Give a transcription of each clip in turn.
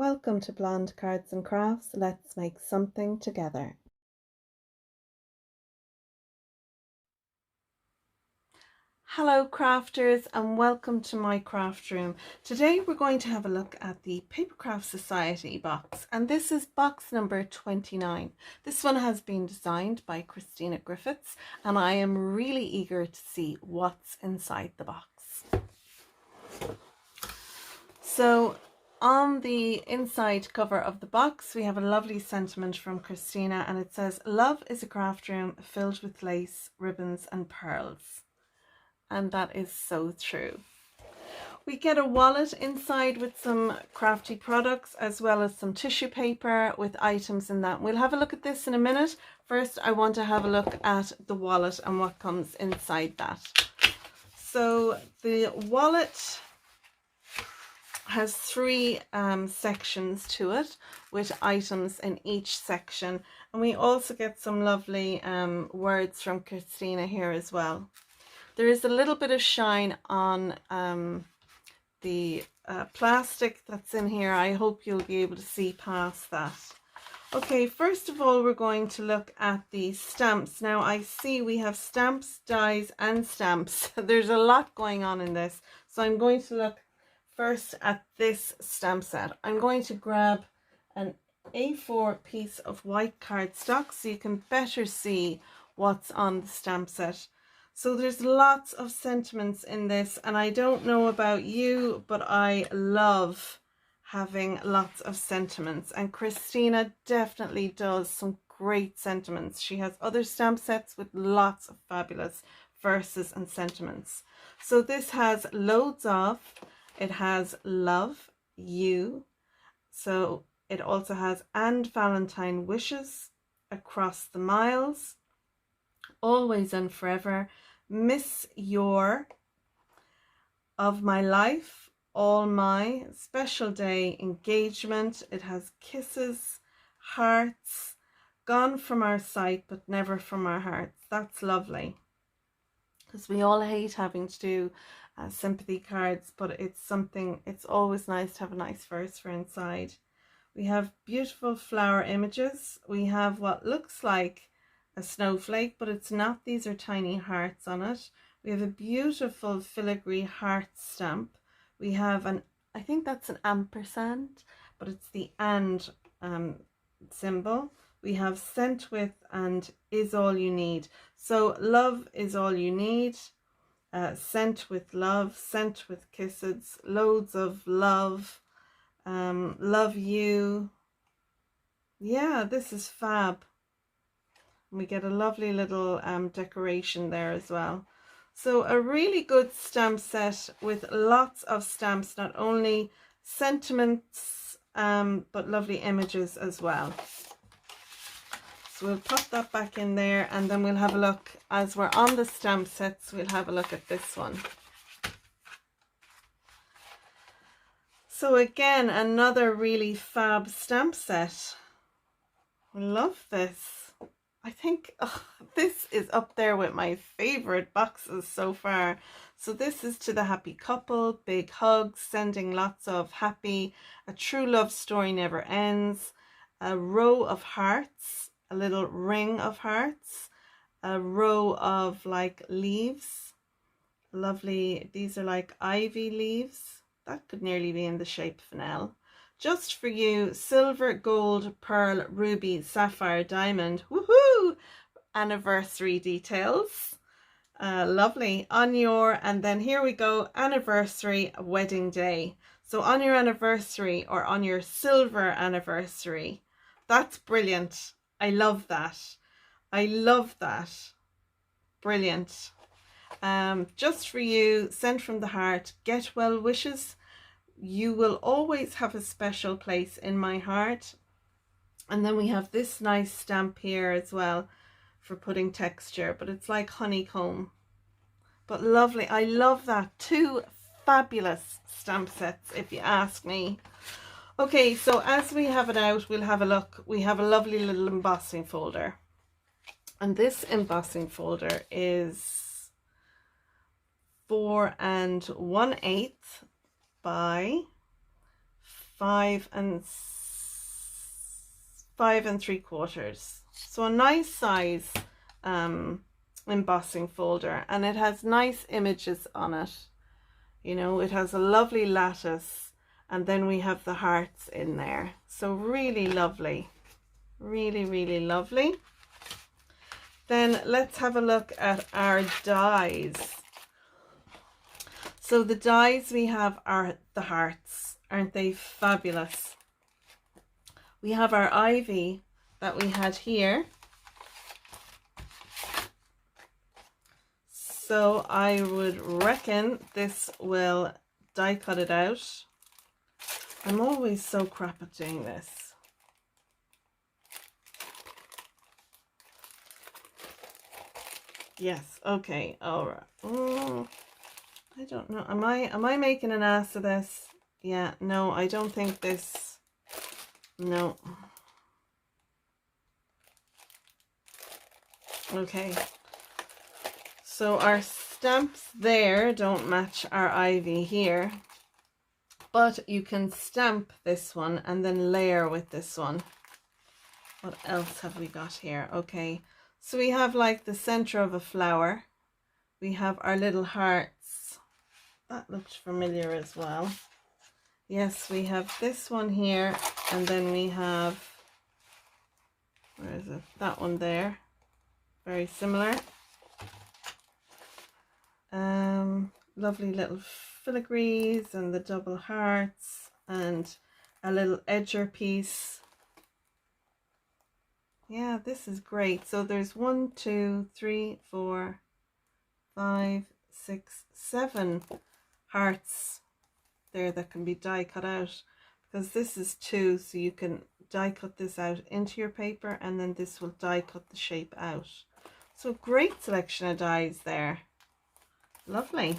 Welcome to Blonde Cards and Crafts. Let's make something together. Hello crafters and welcome to my craft room. Today we're going to have a look at the Papercraft Society box, and this is box number 29. This one has been designed by Christina Griffiths and I am really eager to see what's inside the box. So on the inside cover of the box, we have a lovely sentiment from Christina, and it says, "Love is a craft room filled with lace, ribbons and pearls." And that is so true. We get a wallet inside with some crafty products, as well as some tissue paper with items in that. We'll have a look at this in a minute. First, I want to have a look at the wallet and what comes inside that. So the wallet has three sections to it with items in each section, and we also get some lovely words from Christina here as well. There is a little bit of shine on the plastic that's in here. I hope you'll be able to see past that. Okay, first of all, we're going to look at the stamps. Now I see we have stamps, dies and stamps. There's a lot going on in this, so I'm going to look first at this stamp set. I'm going to grab an A4 piece of white cardstock so you can better see what's on the stamp set. So there's lots of sentiments in this, and I don't know about you, but I love having lots of sentiments, and Christina definitely does some great sentiments. She has other stamp sets with lots of fabulous verses and sentiments. So this has loads of, it has love, you, so it also has and Valentine wishes, across the miles, always and forever, miss your, of my life, all my, special day, engagement. It has kisses, hearts, gone from our sight but never from our hearts. That's lovely, because we all hate having to do sympathy cards, but it's something, it's always nice to have a nice verse for inside. We have beautiful flower images. We have what looks like a snowflake, but it's not. These are tiny hearts on it. We have a beautiful filigree heart stamp. We have an, I think that's an ampersand, but it's the and symbol. We have sent with and is all you need. So love is all you need. Sent with love, sent with kisses, loads of love, love you. Yeah, this is fab. We get a lovely little decoration there as well. So a really good stamp set with lots of stamps, not only sentiments but lovely images as well. So we'll pop that back in there, and then we'll have a look, as we're on the stamp sets, we'll have a look at this one. So again, another really fab stamp set. I love this. I think this is up there with my favorite boxes so far. So this is to the happy couple, big hugs, sending lots of happy, a true love story never ends, a row of hearts, a little ring of hearts, a row of like leaves, lovely, these are like ivy leaves, that could nearly be in the shape of an L. Just for you, silver, gold, pearl, ruby, sapphire, diamond, woohoo, anniversary details, lovely, on your, and then here we go, anniversary, wedding day. So on your anniversary, or on your silver anniversary, that's brilliant. I love that. I love that. Brilliant. Just for you, sent from the heart, get well wishes. You will always have a special place in my heart. And then we have this nice stamp here as well for putting texture, but it's like honeycomb, but lovely. I love that. Two fabulous stamp sets, if you ask me. Okay, so as we have it out, we'll have a look. We have a lovely little embossing folder, and this embossing folder is 4 1/8 by 5 3/4. So a nice size embossing folder, and it has nice images on it. You know, it has a lovely lattice, and then we have the hearts in there. So really lovely, really, really lovely. Then let's have a look at our dies. So the dies we have are the hearts. Aren't they fabulous? We have our ivy that we had here. So I would reckon this will die cut it out. I'm always so crap at doing this. Yes, okay, all right. I don't know. Am I making an ass of this? Yeah, no, I don't think this. No. Okay. So our stamps there don't match our ivy here, but you can stamp this one and then layer with this one. What else have we got here? Okay, so we have like the center of a flower. We have our little hearts. That looked familiar as well. Yes, we have this one here, and then we have, where is it? That one there. Very similar. Lovely little filigrees and the double hearts and a little edger piece. Yeah, this is great. So there's 1, 2, 3, 4, 5, 6, 7 hearts there that can be die cut out, because this is 2, so you can die cut this out into your paper, and then this will die cut the shape out. So great selection of dies there. Lovely.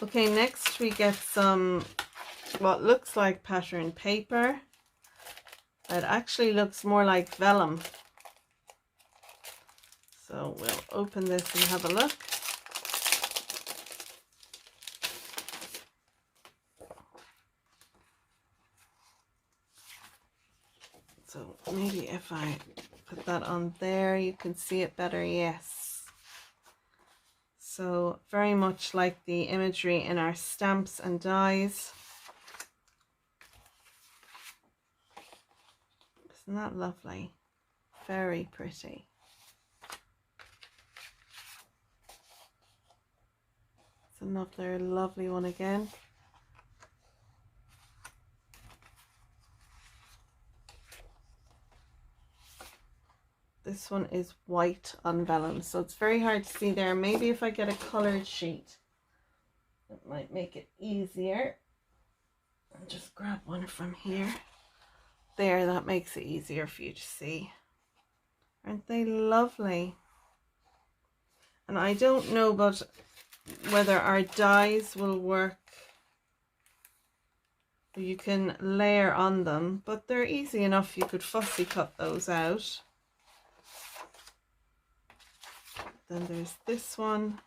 Okay, next we get some what looks like pattern paper. It actually looks more like vellum. So we'll open this and have a look. So maybe if I put that on there, you can see it better. Yes. So very much like the imagery in our stamps and dies. Isn't that lovely? Very pretty. It's another lovely one again. This one is white on vellum, so it's very hard to see there. Maybe if I get a colored sheet, it might make it easier. I'll just grab one from here. There, that makes it easier for you to see. Aren't they lovely? And I don't know but whether our dies will work. You can layer on them, but they're easy enough. You could fussy cut those out. Then there's this one,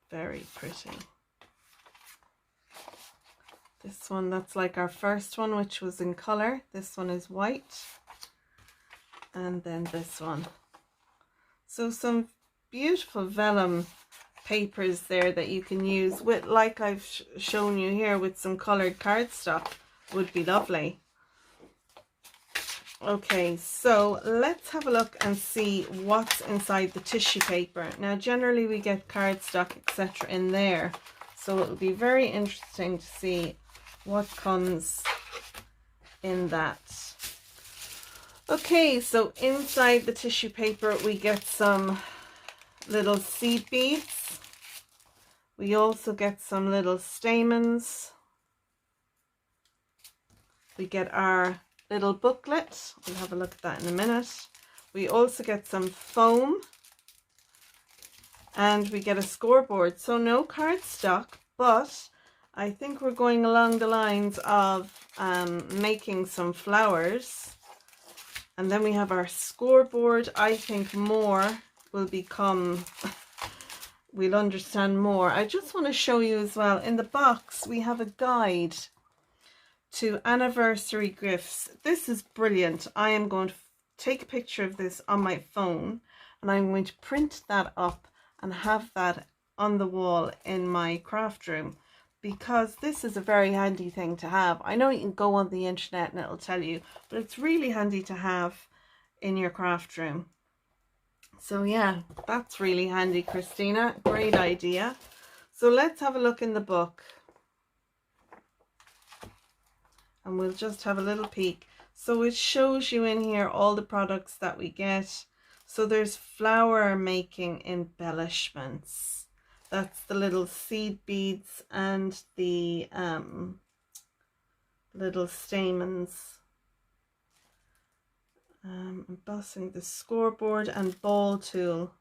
very pretty. This one, that's like our first one, which was in color. This one is white. And then this one. So some beautiful vellum papers there that you can use with, like I've shown you here, with some colored cardstock would be lovely. Okay, so let's have a look and see what's inside the tissue paper. Now generally we get cardstock etc. in there, so it will be very interesting to see what comes in that. Okay, so inside the tissue paper we get some little seed beads. We also get some little stamens. We get our little booklet. We'll have a look at that in a minute. We also get some foam, and we get a scoreboard. So no cardstock, but I think we're going along the lines of making some flowers. And then we have our scoreboard. I think more will become we'll understand more. I just want to show you as well, in the box we have a guide to anniversary gifts. This is brilliant. I am going to take a picture of this on my phone and I'm going to print that up and have that on the wall in my craft room, because this is a very handy thing to have. I know you can go on the internet and it'll tell you, but it's really handy to have in your craft room. So yeah, that's really handy, Christina. Great idea. So let's have a look in the book and we'll just have a little peek. So it shows you in here all the products that we get. So there's flower making embellishments. That's the little seed beads and the little stamens. Embossing, the scoreboard and ball tool.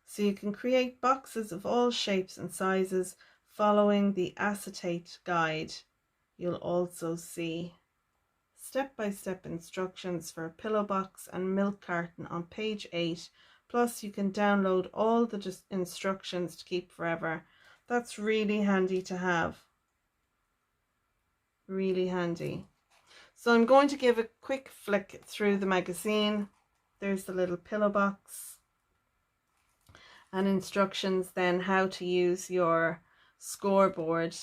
So you can create boxes of all shapes and sizes following the acetate guide. You'll also see step-by-step instructions for a pillow box and milk carton on page 8. Plus you can download all the instructions to keep forever. That's really handy to have. Really handy. So I'm going to give a quick flick through the magazine. There's the little pillow box and instructions then how to use your scoreboard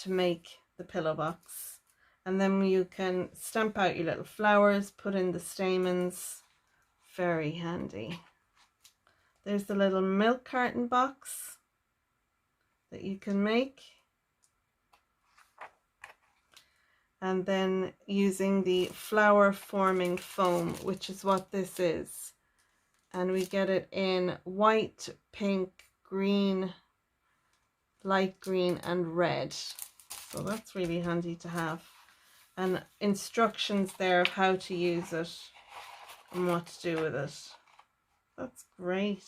to make the pillow box. And then you can stamp out your little flowers, put in the stamens. Very handy. There's the little milk carton box that you can make. And then using the flower forming foam, which is what this is. And we get it in white, pink, green, light green and red. So that's really handy to have. And instructions there of how to use it and what to do with it. That's great.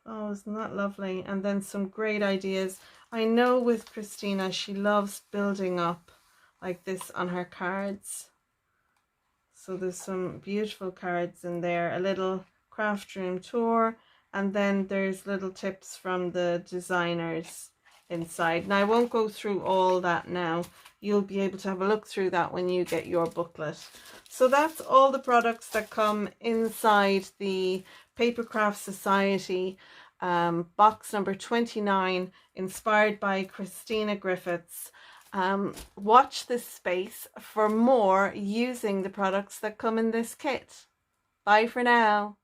Oh, isn't that lovely? And then some great ideas. I know with Christina, she loves building up like this on her cards. So there's some beautiful cards in there, a little craft room tour, and then there's little tips from the designers inside. Now I won't go through all that now. You'll be able to have a look through that when you get your booklet. So that's all the products that come inside the Papercraft Society box number 29, inspired by Christina Griffiths. Watch this space for more using the products that come in this kit. Bye for now.